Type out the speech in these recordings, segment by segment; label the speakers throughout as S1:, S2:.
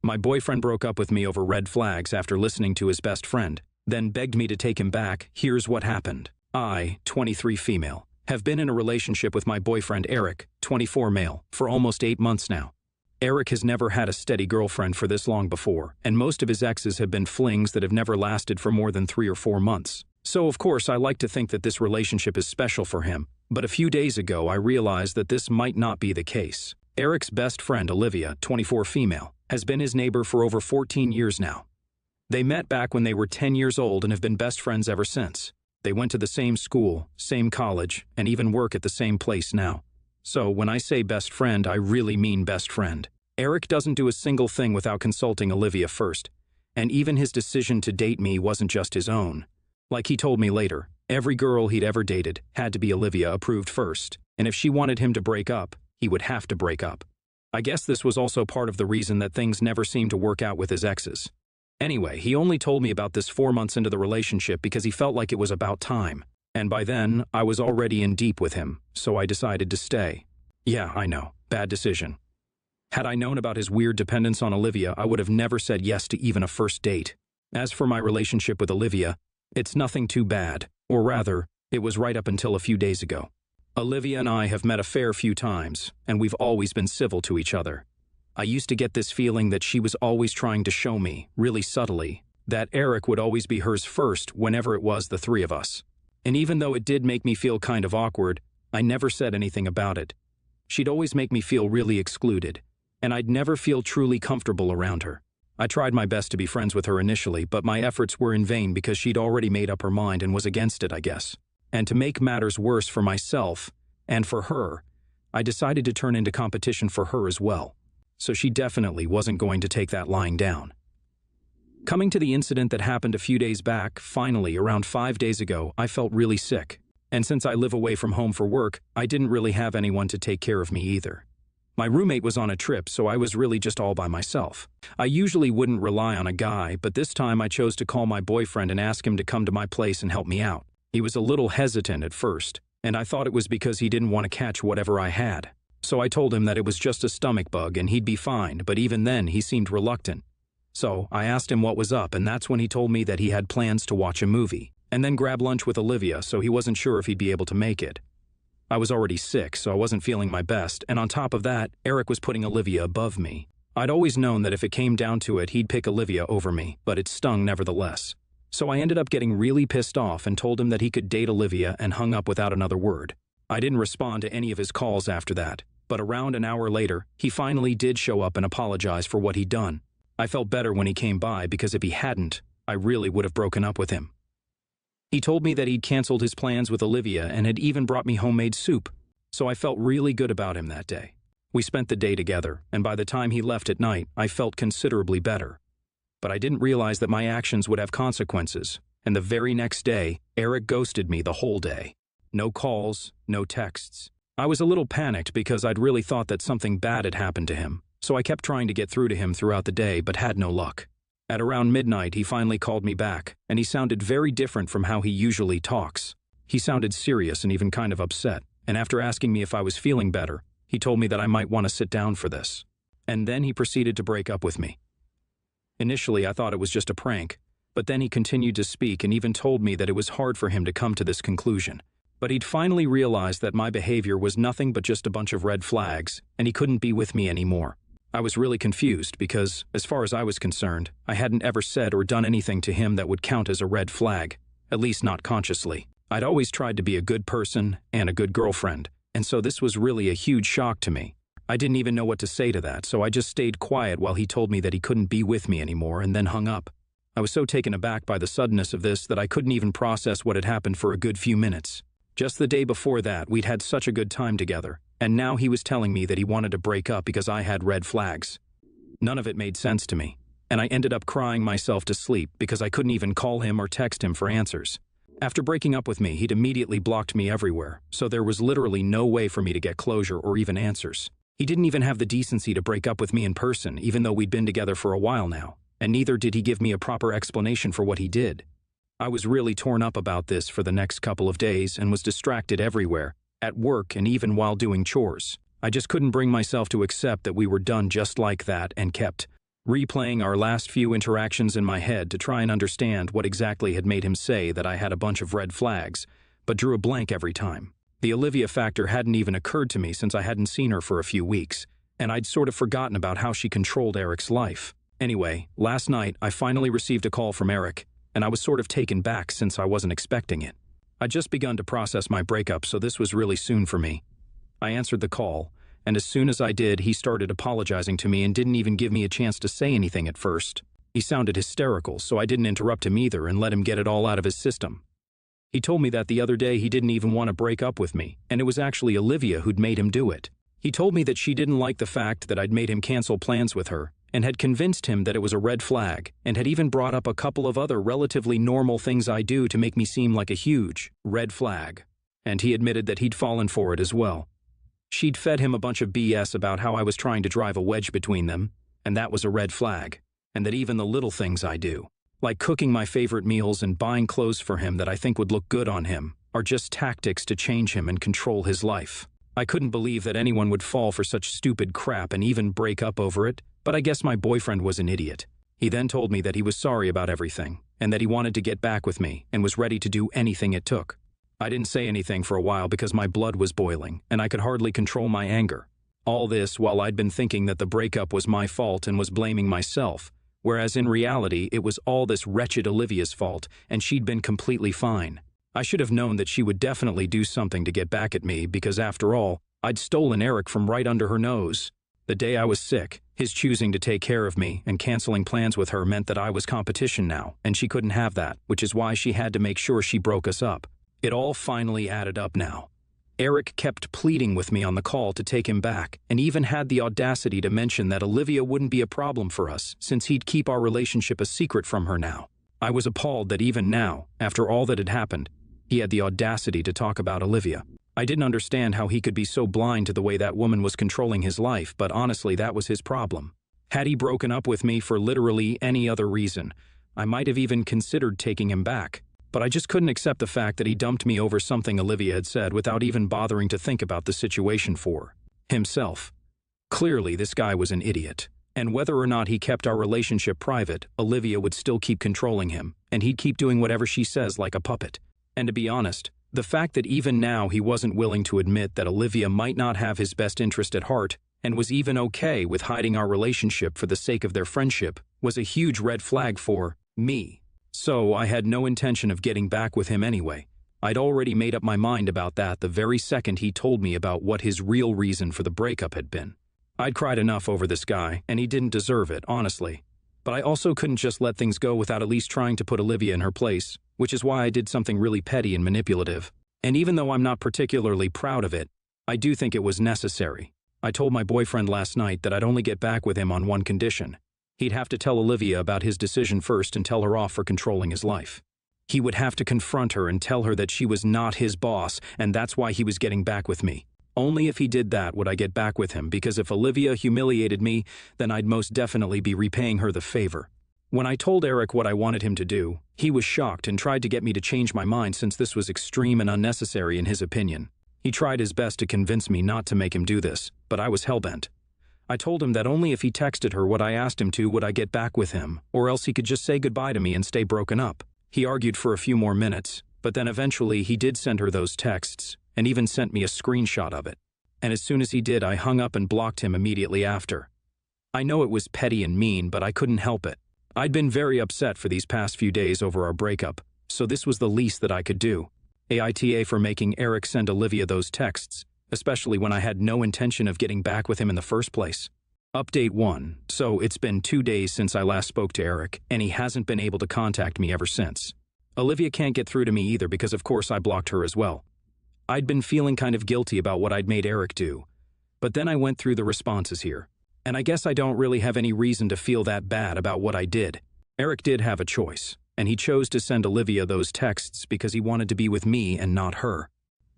S1: My boyfriend broke up with me over red flags after listening to his best friend, then begged me to take him back. Here's what happened. I, 23 female, have been in a relationship with my boyfriend Eric, 24 male, for almost 8 months now. Eric has never had a steady girlfriend for this long before, and most of his exes have been flings that have never lasted for more than 3 or 4 months. So of course I like to think that this relationship is special for him, but a few days ago I realized that this might not be the case. Eric's best friend Olivia, 24 female, has been his neighbor for over 14 years now. They met back when they were 10 years old and have been best friends ever since. They went to the same school, same college, and even work at the same place now. So when I say best friend, I really mean best friend. Eric doesn't do a single thing without consulting Olivia first, and even his decision to date me wasn't just his own. Like he told me later, every girl he'd ever dated had to be Olivia approved first, and if she wanted him to break up, he would have to break up. I guess this was also part of the reason that things never seemed to work out with his exes. Anyway, he only told me about this 4 months into the relationship because he felt like it was about time. And by then, I was already in deep with him, so I decided to stay. Yeah, I know, bad decision. Had I known about his weird dependence on Olivia, I would have never said yes to even a first date. As for my relationship with Olivia, it's nothing too bad, or rather, it was right up until a few days ago. Olivia and I have met a fair few times, and we've always been civil to each other. I used to get this feeling that she was always trying to show me, really subtly, that Eric would always be hers first whenever it was the 3 of us. And even though it did make me feel kind of awkward, I never said anything about it. She'd always make me feel really excluded, and I'd never feel truly comfortable around her. I tried my best to be friends with her initially, but my efforts were in vain because she'd already made up her mind and was against it, I guess. And to make matters worse for myself, and for her, I decided to turn into competition for her as well. So she definitely wasn't going to take that lying down. Coming to the incident that happened a few days back, finally, around 5 days ago, I felt really sick. And since I live away from home for work, I didn't really have anyone to take care of me either. My roommate was on a trip, so I was really just all by myself. I usually wouldn't rely on a guy, but this time I chose to call my boyfriend and ask him to come to my place and help me out. He was a little hesitant at first, and I thought it was because he didn't want to catch whatever I had. So I told him that it was just a stomach bug and he'd be fine, but even then he seemed reluctant. So I asked him what was up, and that's when he told me that he had plans to watch a movie, and then grab lunch with Olivia, so he wasn't sure if he'd be able to make it. I was already sick, so I wasn't feeling my best, and on top of that, Eric was putting Olivia above me. I'd always known that if it came down to it, he'd pick Olivia over me, but it stung nevertheless. So I ended up getting really pissed off and told him that he could date Olivia and hung up without another word. I didn't respond to any of his calls after that, but around an hour later, he finally did show up and apologize for what he'd done. I felt better when he came by because if he hadn't, I really would have broken up with him. He told me that he'd canceled his plans with Olivia and had even brought me homemade soup, so I felt really good about him that day. We spent the day together, and by the time he left at night, I felt considerably better. But I didn't realize that my actions would have consequences, and the very next day, Eric ghosted me the whole day. No calls, no texts. I was a little panicked because I'd really thought that something bad had happened to him, so I kept trying to get through to him throughout the day but had no luck. At around midnight, he finally called me back, and he sounded very different from how he usually talks. He sounded serious and even kind of upset, and after asking me if I was feeling better, he told me that I might want to sit down for this. And then he proceeded to break up with me. Initially, I thought it was just a prank, but then he continued to speak and even told me that it was hard for him to come to this conclusion. But he'd finally realized that my behavior was nothing but just a bunch of red flags, and he couldn't be with me anymore. I was really confused because, as far as I was concerned, I hadn't ever said or done anything to him that would count as a red flag, at least not consciously. I'd always tried to be a good person and a good girlfriend, and so this was really a huge shock to me. I didn't even know what to say to that, so I just stayed quiet while he told me that he couldn't be with me anymore and then hung up. I was so taken aback by the suddenness of this that I couldn't even process what had happened for a good few minutes. Just the day before that, we'd had such a good time together, and now he was telling me that he wanted to break up because I had red flags. None of it made sense to me, and I ended up crying myself to sleep because I couldn't even call him or text him for answers. After breaking up with me, he'd immediately blocked me everywhere, so there was literally no way for me to get closure or even answers. He didn't even have the decency to break up with me in person, even though we'd been together for a while now, and neither did he give me a proper explanation for what he did. I was really torn up about this for the next couple of days and was distracted everywhere, at work and even while doing chores. I just couldn't bring myself to accept that we were done just like that and kept replaying our last few interactions in my head to try and understand what exactly had made him say that I had a bunch of red flags, but drew a blank every time. The Olivia factor hadn't even occurred to me since I hadn't seen her for a few weeks, and I'd sort of forgotten about how she controlled Eric's life. Anyway, last night I finally received a call from Eric, and I was sort of taken back since I wasn't expecting it. I'd just begun to process my breakup, so this was really soon for me. I answered the call, and as soon as I did, he started apologizing to me and didn't even give me a chance to say anything at first. He sounded hysterical, so I didn't interrupt him either and let him get it all out of his system. He told me that the other day he didn't even want to break up with me, and it was actually Olivia who'd made him do it. He told me that she didn't like the fact that I'd made him cancel plans with her, and had convinced him that it was a red flag, and had even brought up a couple of other relatively normal things I do to make me seem like a huge red flag. And he admitted that he'd fallen for it as well. She'd fed him a bunch of BS about how I was trying to drive a wedge between them, and that was a red flag, and that even the little things I do, like cooking my favorite meals and buying clothes for him that I think would look good on him, are just tactics to change him and control his life. I couldn't believe that anyone would fall for such stupid crap and even break up over it, but I guess my boyfriend was an idiot. He then told me that he was sorry about everything, and that he wanted to get back with me and was ready to do anything it took. I didn't say anything for a while because my blood was boiling, and I could hardly control my anger. All this while I'd been thinking that the breakup was my fault and was blaming myself, whereas in reality it was all this wretched Olivia's fault, and she'd been completely fine. I should have known that she would definitely do something to get back at me because, after all, I'd stolen Eric from right under her nose. The day I was sick, his choosing to take care of me and canceling plans with her meant that I was competition now, and she couldn't have that, which is why she had to make sure she broke us up. It all finally added up now. Eric kept pleading with me on the call to take him back, and even had the audacity to mention that Olivia wouldn't be a problem for us, since he'd keep our relationship a secret from her now. I was appalled that even now, after all that had happened, he had the audacity to talk about Olivia. I didn't understand how he could be so blind to the way that woman was controlling his life, but honestly that was his problem. Had he broken up with me for literally any other reason, I might have even considered taking him back. But I just couldn't accept the fact that he dumped me over something Olivia had said without even bothering to think about the situation for himself. Clearly, this guy was an idiot. And whether or not he kept our relationship private, Olivia would still keep controlling him, and he'd keep doing whatever she says like a puppet. And to be honest, the fact that even now he wasn't willing to admit that Olivia might not have his best interest at heart, and was even okay with hiding our relationship for the sake of their friendship, was a huge red flag for me. So I had no intention of getting back with him anyway. I'd already made up my mind about that the very second he told me about what his real reason for the breakup had been. I'd cried enough over this guy, and he didn't deserve it, honestly. But I also couldn't just let things go without at least trying to put Olivia in her place, which is why I did something really petty and manipulative. And even though I'm not particularly proud of it, I do think it was necessary. I told my boyfriend last night that I'd only get back with him on one condition. He'd have to tell Olivia about his decision first and tell her off for controlling his life. He would have to confront her and tell her that she was not his boss, and that's why he was getting back with me. Only if he did that would I get back with him, because if Olivia humiliated me, then I'd most definitely be repaying her the favor. When I told Eric what I wanted him to do, he was shocked and tried to get me to change my mind since this was extreme and unnecessary in his opinion. He tried his best to convince me not to make him do this, but I was hellbent. I told him that only if he texted her what I asked him to would I get back with him, or else he could just say goodbye to me and stay broken up. He argued for a few more minutes, but then eventually he did send her those texts, and even sent me a screenshot of it. And as soon as he did, I hung up and blocked him immediately after. I know it was petty and mean, but I couldn't help it. I'd been very upset for these past few days over our breakup, so this was the least that I could do. AITA for making Eric send Olivia those texts, especially when I had no intention of getting back with him in the first place. Update 1. So it's been 2 days since I last spoke to Eric, and he hasn't been able to contact me ever since. Olivia can't get through to me either because of course I blocked her as well. I'd been feeling kind of guilty about what I'd made Eric do, but then I went through the responses here, and I guess I don't really have any reason to feel that bad about what I did. Eric did have a choice, and he chose to send Olivia those texts because he wanted to be with me and not her.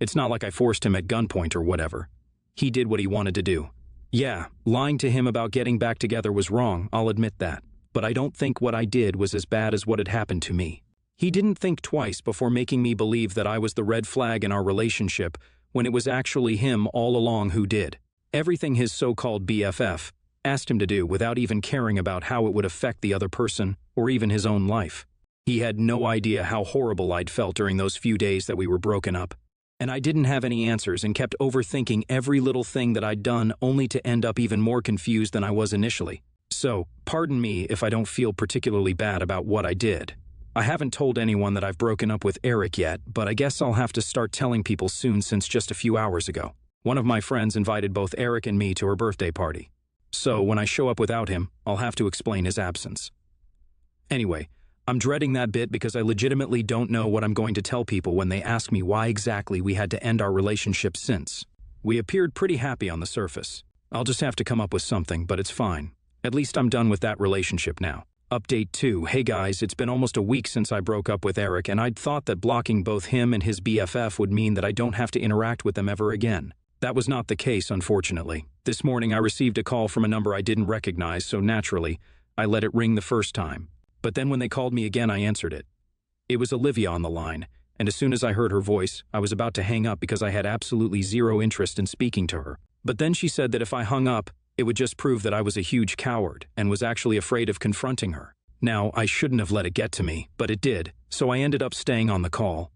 S1: It's not like I forced him at gunpoint or whatever. He did what he wanted to do. Yeah, lying to him about getting back together was wrong, I'll admit that, but I don't think what I did was as bad as what had happened to me. He didn't think twice before making me believe that I was the red flag in our relationship when it was actually him all along who did. Everything his so-called BFF, asked him to do without even caring about how it would affect the other person or even his own life. He had no idea how horrible I'd felt during those few days that we were broken up. And I didn't have any answers and kept overthinking every little thing that I'd done, only to end up even more confused than I was initially. So, pardon me if I don't feel particularly bad about what I did. I haven't told anyone that I've broken up with Eric yet, but I guess I'll have to start telling people soon since just a few hours ago. One of my friends invited both Eric and me to her birthday party. So, when I show up without him, I'll have to explain his absence. Anyway, I'm dreading that bit because I legitimately don't know what I'm going to tell people when they ask me why exactly we had to end our relationship since. We appeared pretty happy on the surface. I'll just have to come up with something, but it's fine. At least I'm done with that relationship now. Update 2. Hey guys, it's been almost a week since I broke up with Eric, and I'd thought that blocking both him and his BFF would mean that I don't have to interact with them ever again. That was not the case, unfortunately. This morning I received a call from a number I didn't recognize, so naturally, I let it ring the first time. But then when they called me again, I answered it. It was Olivia on the line, and as soon as I heard her voice, I was about to hang up because I had absolutely zero interest in speaking to her. But then she said that if I hung up, it would just prove that I was a huge coward and was actually afraid of confronting her. Now, I shouldn't have let it get to me, but it did, so I ended up staying on the call.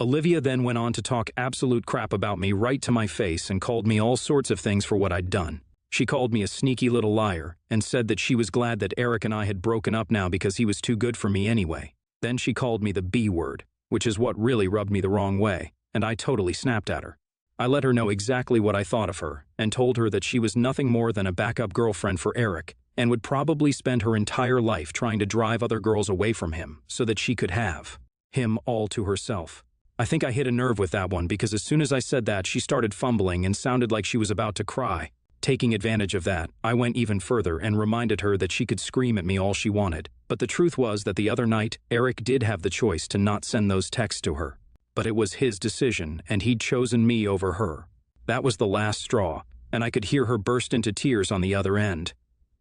S1: Olivia then went on to talk absolute crap about me right to my face and called me all sorts of things for what I'd done. She called me a sneaky little liar and said that she was glad that Eric and I had broken up now because he was too good for me anyway. Then she called me the B word, which is what really rubbed me the wrong way, and I totally snapped at her. I let her know exactly what I thought of her and told her that she was nothing more than a backup girlfriend for Eric and would probably spend her entire life trying to drive other girls away from him so that she could have him all to herself. I think I hit a nerve with that one because as soon as I said that, she started fumbling and sounded like she was about to cry. Taking advantage of that, I went even further and reminded her that she could scream at me all she wanted. But the truth was that the other night, Eric did have the choice to not send those texts to her. But it was his decision, and he'd chosen me over her. That was the last straw, and I could hear her burst into tears on the other end.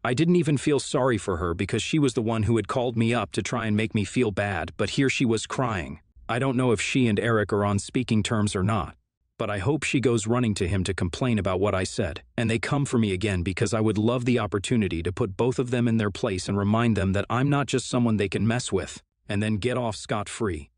S1: I didn't even feel sorry for her because she was the one who had called me up to try and make me feel bad, but here she was crying. I don't know if she and Eric are on speaking terms or not, but I hope she goes running to him to complain about what I said, and they come for me again because I would love the opportunity to put both of them in their place and remind them that I'm not just someone they can mess with and then get off scot-free.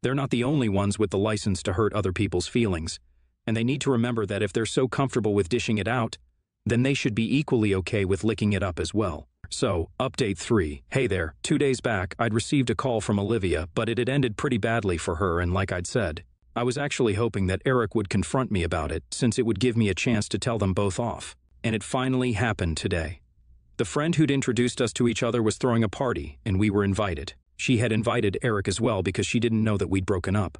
S1: They're not the only ones with the license to hurt other people's feelings, and they need to remember that if they're so comfortable with dishing it out, then they should be equally okay with licking it up as well. So, update 3. Hey there, 2 days back, I'd received a call from Olivia, but it had ended pretty badly for her, and like I'd said, I was actually hoping that Eric would confront me about it, since it would give me a chance to tell them both off. And it finally happened today. The friend who'd introduced us to each other was throwing a party, and we were invited. She had invited Eric as well because she didn't know that we'd broken up.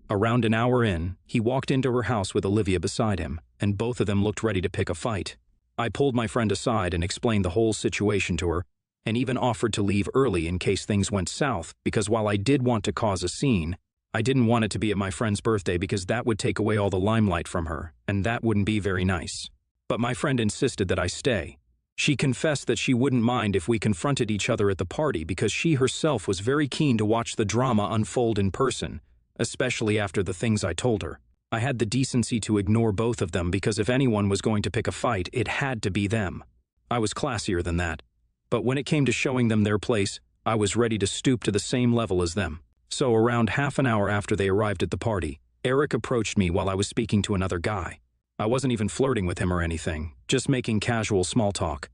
S1: Around an hour in, he walked into her house with Olivia beside him, and both of them looked ready to pick a fight. I pulled my friend aside and explained the whole situation to her, and even offered to leave early in case things went south, because while I did want to cause a scene, I didn't want it to be at my friend's birthday because that would take away all the limelight from her, and that wouldn't be very nice. But my friend insisted that I stay. She confessed that she wouldn't mind if we confronted each other at the party because she herself was very keen to watch the drama unfold in person, especially after the things I told her. I had the decency to ignore both of them because if anyone was going to pick a fight, it had to be them. I was classier than that. But when it came to showing them their place, I was ready to stoop to the same level as them. So around half an hour after they arrived at the party, Eric approached me while I was speaking to another guy. I wasn't even flirting with him or anything, just making casual small talk.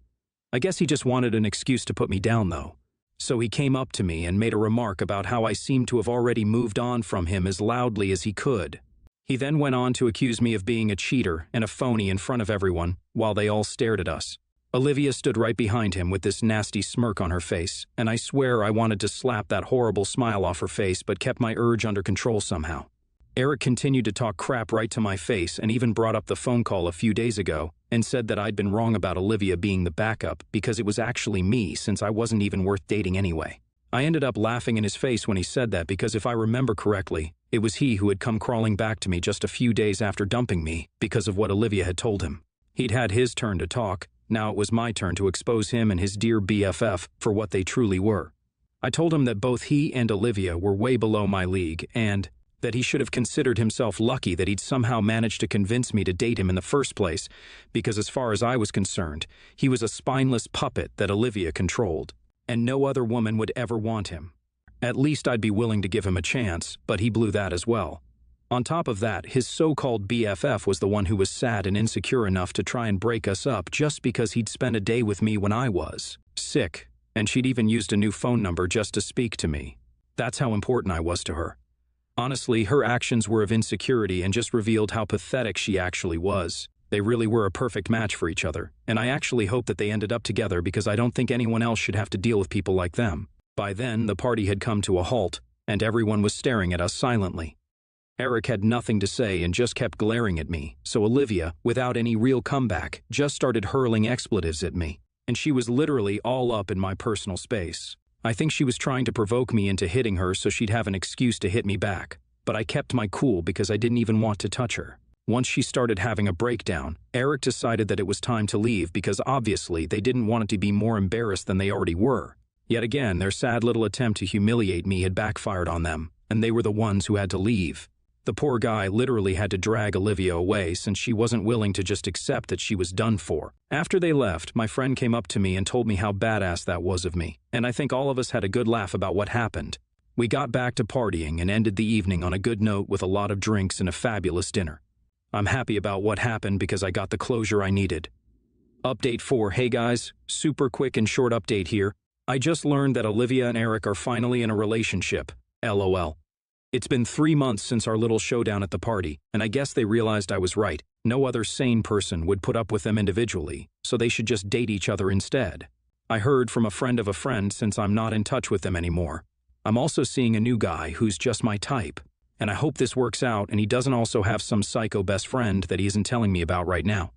S1: I guess he just wanted an excuse to put me down though. So he came up to me and made a remark about how I seemed to have already moved on from him as loudly as he could. He then went on to accuse me of being a cheater and a phony in front of everyone while they all stared at us. Olivia stood right behind him with this nasty smirk on her face, and I swear I wanted to slap that horrible smile off her face but kept my urge under control somehow. Eric continued to talk crap right to my face and even brought up the phone call a few days ago and said that I'd been wrong about Olivia being the backup because it was actually me since I wasn't even worth dating anyway. I ended up laughing in his face when he said that because if I remember correctly, it was he who had come crawling back to me just a few days after dumping me because of what Olivia had told him. He'd had his turn to talk. Now it was my turn to expose him and his dear BFF for what they truly were. I told him that both he and Olivia were way below my league and, That he should have considered himself lucky that he'd somehow managed to convince me to date him in the first place, because as far as I was concerned, he was a spineless puppet that Olivia controlled, and no other woman would ever want him. At least I'd be willing to give him a chance, but he blew that as well. On top of that, his so-called BFF was the one who was sad and insecure enough to try and break us up just because he'd spent a day with me when I was sick, and she'd even used a new phone number just to speak to me. That's how important I was to her. Honestly, her actions were of insecurity and just revealed how pathetic she actually was. They really were a perfect match for each other, and I actually hope that they ended up together because I don't think anyone else should have to deal with people like them. By then, the party had come to a halt, and everyone was staring at us silently. Eric had nothing to say and just kept glaring at me, so Olivia, without any real comeback, just started hurling expletives at me, and she was literally all up in my personal space. I think she was trying to provoke me into hitting her so she'd have an excuse to hit me back, but I kept my cool because I didn't even want to touch her. Once she started having a breakdown, Eric decided that it was time to leave because obviously they didn't want it to be more embarrassed than they already were. Yet again, their sad little attempt to humiliate me had backfired on them, and they were the ones who had to leave. The poor guy literally had to drag Olivia away since she wasn't willing to just accept that she was done for. After they left, my friend came up to me and told me how badass that was of me, and I think all of us had a good laugh about what happened. We got back to partying and ended the evening on a good note with a lot of drinks and a fabulous dinner. I'm happy about what happened because I got the closure I needed. Update 4. Hey guys, super quick and short update here. I just learned that Olivia and Eric are finally in a relationship. LOL. It's been 3 months since our little showdown at the party, and I guess they realized I was right. No other sane person would put up with them individually, so they should just date each other instead. I heard from a friend of a friend since I'm not in touch with them anymore. I'm also seeing a new guy who's just my type, and I hope this works out and he doesn't also have some psycho best friend that he isn't telling me about right now.